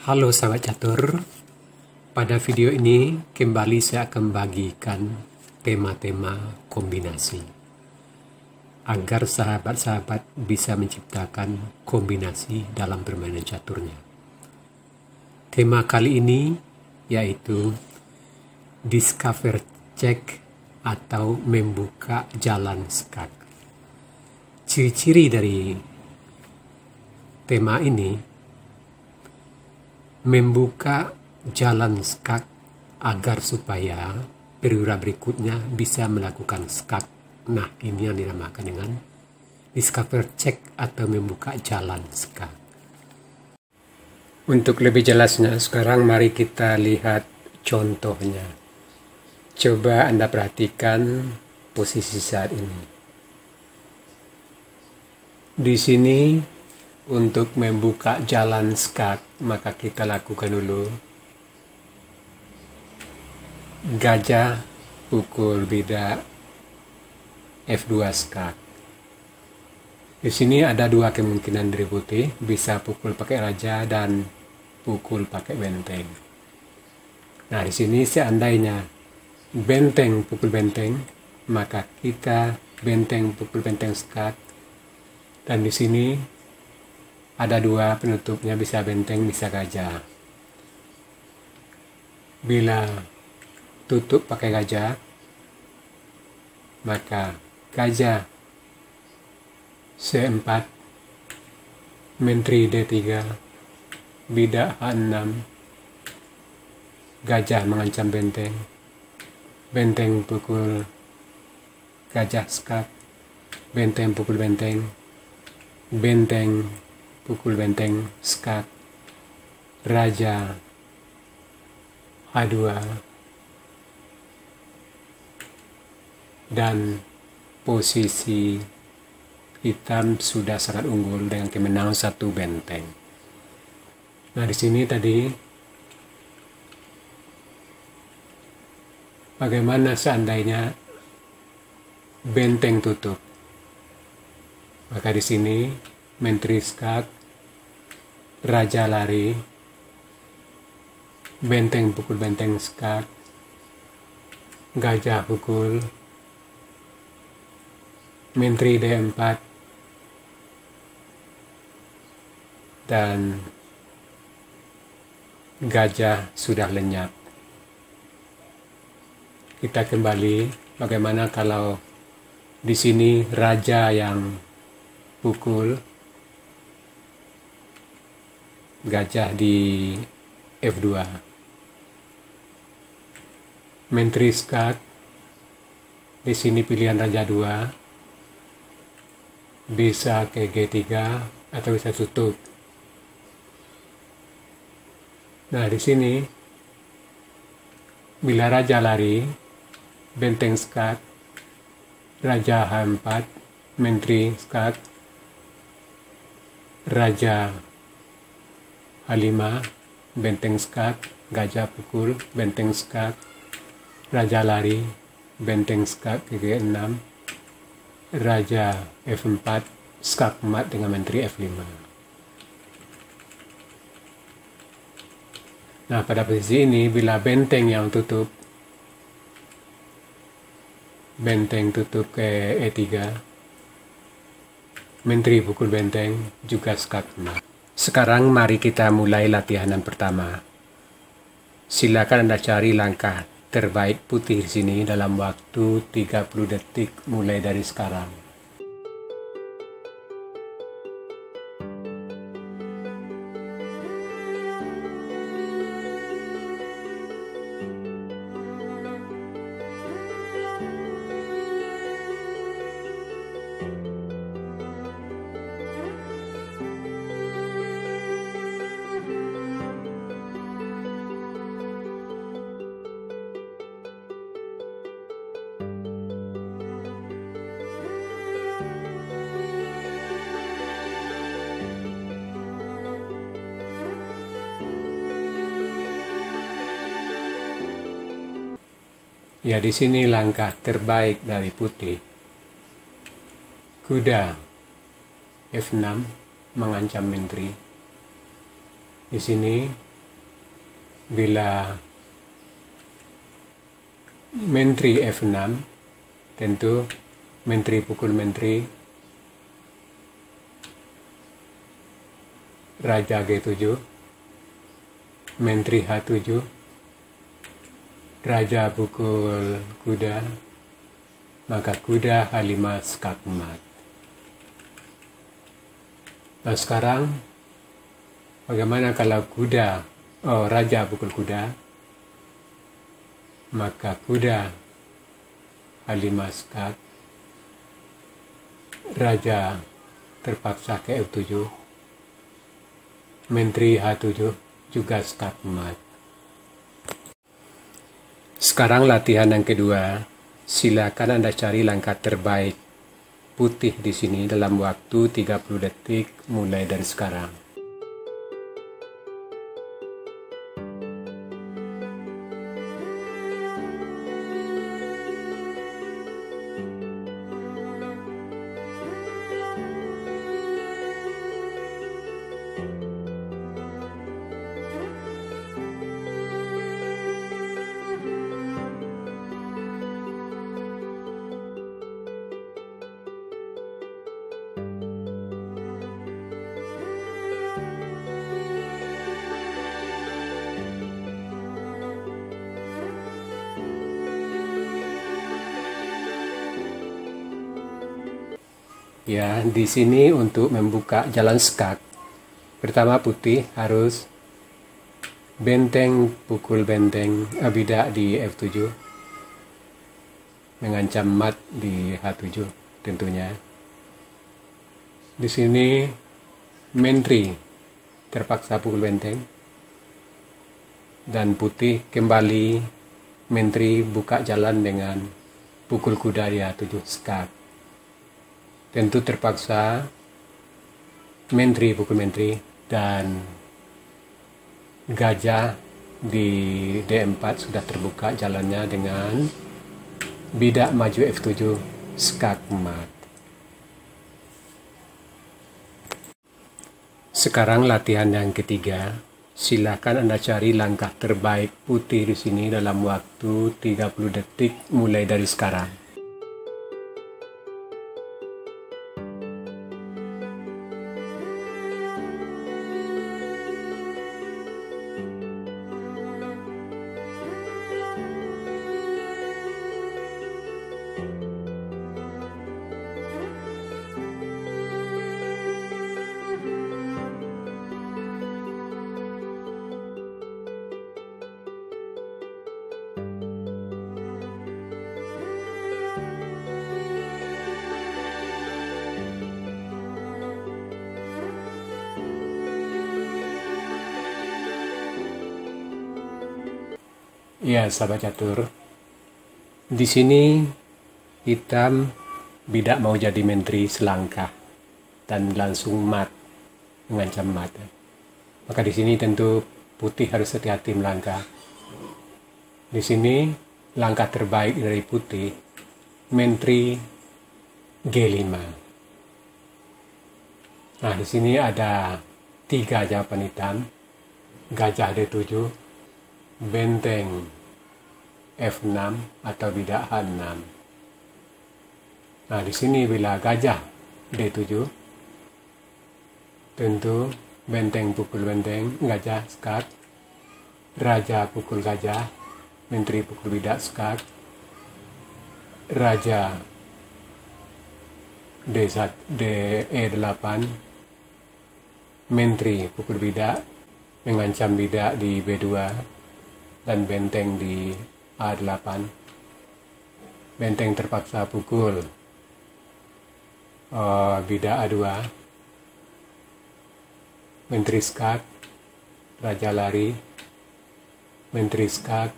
Halo sahabat catur, pada video ini kembali saya akan bagikan tema-tema kombinasi agar sahabat-sahabat bisa menciptakan kombinasi dalam permainan caturnya. Tema kali ini yaitu discover check atau membuka jalan skak. Ciri-ciri dari tema ini membuka jalan skak agar supaya perwira berikutnya bisa melakukan skak. Nah, ini yang dinamakan dengan discover check atau membuka jalan skak. Untuk lebih jelasnya, sekarang mari kita lihat contohnya. Coba Anda perhatikan posisi saat ini. Di sini untuk membuka jalan skak, maka kita lakukan dulu gajah pukul bidak F2 skak. Di sini ada dua kemungkinan dari putih, bisa pukul pakai raja dan pukul pakai benteng. Nah, di sini seandainya benteng pukul benteng, maka kita benteng pukul benteng skak. Dan di sini ada dua penutupnya, bisa benteng, bisa gajah. Bila tutup pakai gajah, maka gajah C4, menteri D3, bidak H6, gajah mengancam benteng, benteng pukul gajah skak, benteng pukul benteng, benteng pukul benteng skak, raja H2, dan posisi hitam sudah sangat unggul dengan kemenangan satu benteng. Nah, di sini tadi bagaimana seandainya benteng tutup? Maka di sini menteri skak, raja lari, benteng pukul benteng skak, gajah pukul, menteri D4, dan gajah sudah lenyap. Kita kembali, bagaimana kalau di sini raja yang pukul, gajah di F2, menteri skak, di sini pilihan raja 2, bisa ke G3 atau bisa tutup. Nah, di sini bila raja lari, benteng skak, raja H4, menteri skak, raja H5, benteng skak, gajah pukul, benteng skak, raja lari, benteng skak ke G6, raja F4, skak mat dengan menteri F5. Nah, pada posisi ini bila benteng yang tutup, benteng tutup ke E3, menteri pukul benteng, juga skak mat. Sekarang mari kita mulai latihan yang pertama. Silakan Anda cari langkah terbaik putih di sini dalam waktu 30 detik mulai dari sekarang. Ya, di sini langkah terbaik dari putih. Kuda F6 mengancam menteri. Di sini Bila menteri F6, tentu menteri pukul menteri, raja G7, menteri H7, raja pukul kuda, maka kuda H5 skak mat. Nah sekarang bagaimana kalau raja pukul kuda, maka kuda H5 skak, raja terpaksa ke F7, menteri H7 juga skak mat. Sekarang latihan yang kedua, silakan Anda cari langkah terbaik putih di sini dalam waktu 30 detik mulai dari sekarang. Ya, di sini untuk membuka jalan skak, pertama putih harus pukul benteng bidak di F7, mengancam mat di H7 tentunya. Di sini menteri terpaksa pukul benteng, dan putih kembali menteri buka jalan dengan pukul kuda di H7 skak. Tentu terpaksa menteri pukul menteri, dan gajah di D4 sudah terbuka jalannya dengan bidak maju F7 skak mat. Sekarang latihan yang ketiga, silakan Anda cari langkah terbaik putih di sini dalam waktu 30 detik mulai dari sekarang. Ya, sahabat catur. Di sini hitam bidak mau jadi menteri selangkah dan langsung mat, mengancam mat. Maka di sini tentu putih harus hati-hati melangkah. Di sini langkah terbaik dari putih, menteri G5. Nah, di sini ada 3 jawaban hitam, gajah D7, benteng F6 atau bidak H6. Nah, di sini bila gajah D7, tentu benteng pukul benteng, gajah skak, raja pukul gajah, menteri pukul bidak skak, raja DE8, menteri pukul bidak, mengancam bidak di B2, dan benteng di A8. Benteng terpaksa pukul bidak A2, menteri skak, raja lari, menteri skak,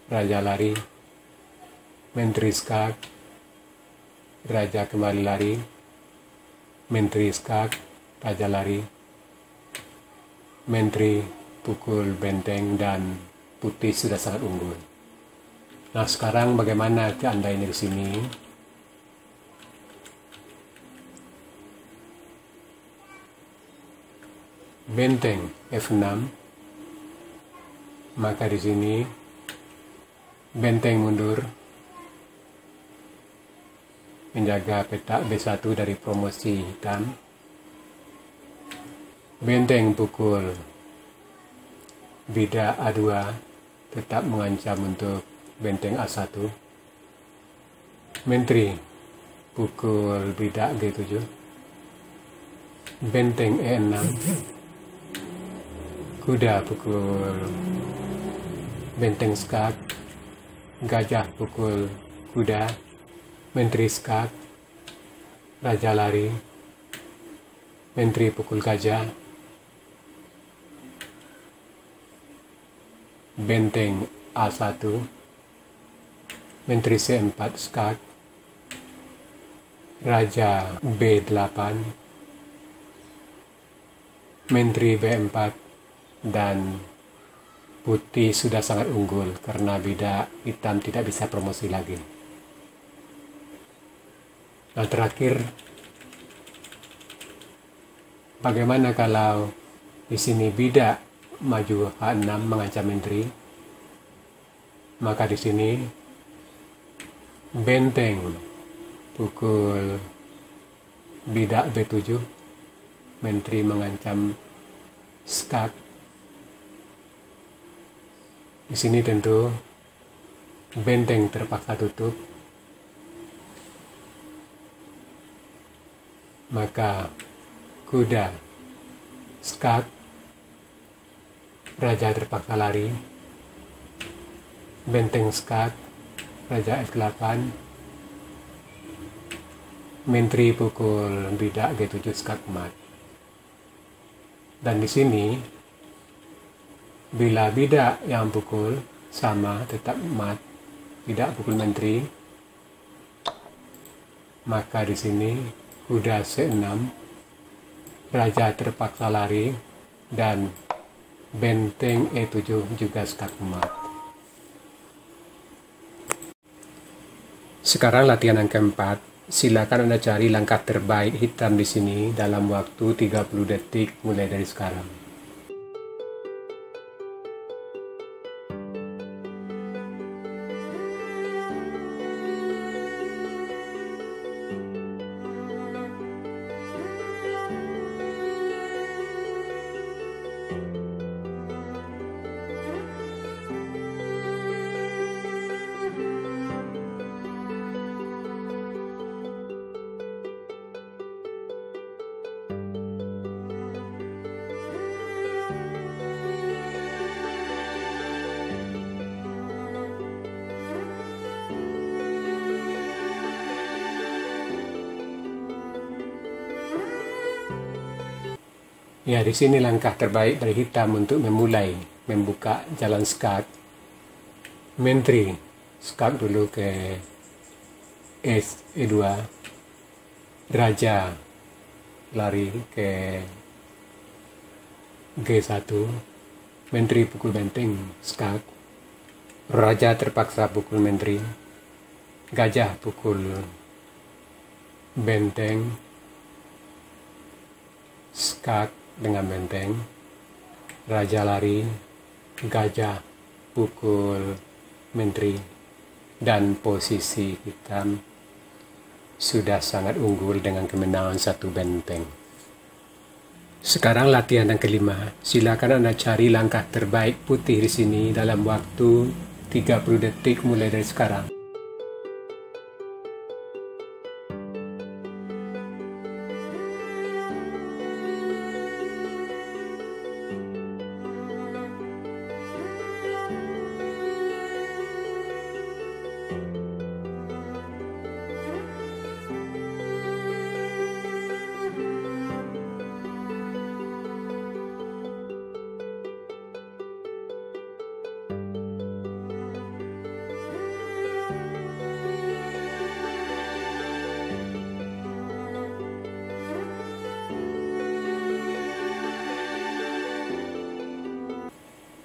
raja lari, menteri skak, raja kembali lari, menteri skak, raja lari, menteri pukul benteng, dan putih sudah sangat unggul. Nah, sekarang bagaimana Anda ini di sini? Benteng F6, Maka di sini benteng mundur, menjaga petak B1 dari promosi hitam. Benteng pukul bidak A2 tetap mengancam untuk benteng A1. Menteri pukul bidak G7. Benteng E6. Kuda pukul benteng skak. Gajah pukul kuda. Menteri skak. Raja lari. Menteri pukul gajah. Benteng A1. Menteri C4 skak. Raja B8. Menteri B4. Dan putih sudah sangat unggul karena bidak hitam tidak bisa promosi lagi. Nah, terakhir, bagaimana kalau di sini bidak maju H6 mengancam menteri? Maka di sini benteng pukul bidak B7, menteri mengancam skak. Di sini tentu benteng terpaksa tutup. Maka kuda skak, raja terpaksa lari. Benteng skak, raja F8. Menteri pukul bidak G7 skak mat. Dan di sini bila bidak yang pukul sama tetap mat, bidak pukul menteri, maka di sini kuda C6, raja terpaksa lari, dan benteng E7 juga skak mat. Sekarang latihan yang keempat. Silakan Anda cari langkah terbaik hitam di sini dalam waktu 30 detik mulai dari sekarang. Ya, di sini langkah terbaik dari hitam untuk memulai membuka jalan skak. Menteri skak dulu ke E2. Raja lari ke G1. Menteri pukul benteng skak. Raja terpaksa pukul menteri. Gajah pukul benteng skak dengan benteng. Raja lari, gajah pukul menteri, dan posisi hitam sudah sangat unggul dengan kemenangan satu benteng. Sekarang latihan yang kelima. Silakan Anda cari langkah terbaik putih di sini dalam waktu 30 detik mulai dari sekarang.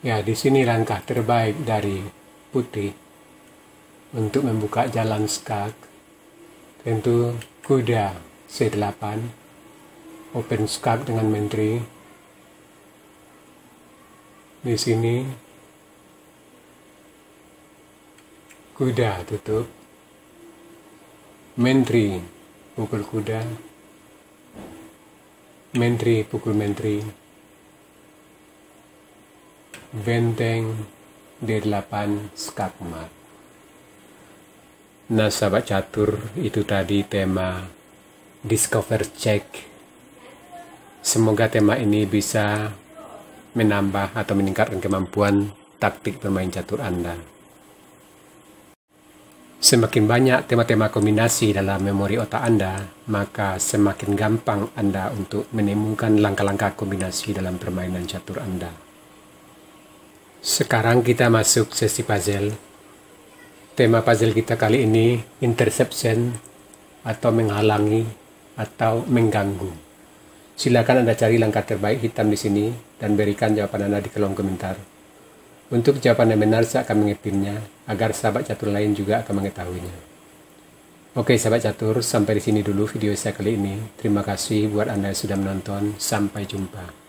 Ya, di sini langkah terbaik dari putih untuk membuka jalan skak. Tentu kuda C8, open skak dengan menteri. Di sini Kuda tutup. Menteri pukul kuda. Menteri pukul menteri. Benteng D8 skakmat. Nah sahabat catur, itu tadi tema Discover Check. Semoga tema ini bisa menambah atau meningkatkan kemampuan taktik bermain catur Anda. Semakin banyak tema-tema kombinasi dalam memori otak Anda, maka semakin gampang Anda untuk menemukan langkah-langkah kombinasi dalam permainan catur Anda. Sekarang kita masuk sesi puzzle. Tema puzzle kita kali ini interception atau menghalangi atau mengganggu. Silakan Anda cari langkah terbaik hitam di sini dan berikan jawaban Anda di kolom komentar. Untuk jawaban yang benar saya akan mengepinnya agar sahabat catur lain juga akan mengetahuinya. Oke sahabat catur, sampai di sini dulu video saya kali ini. Terima kasih buat Anda yang sudah menonton. Sampai jumpa.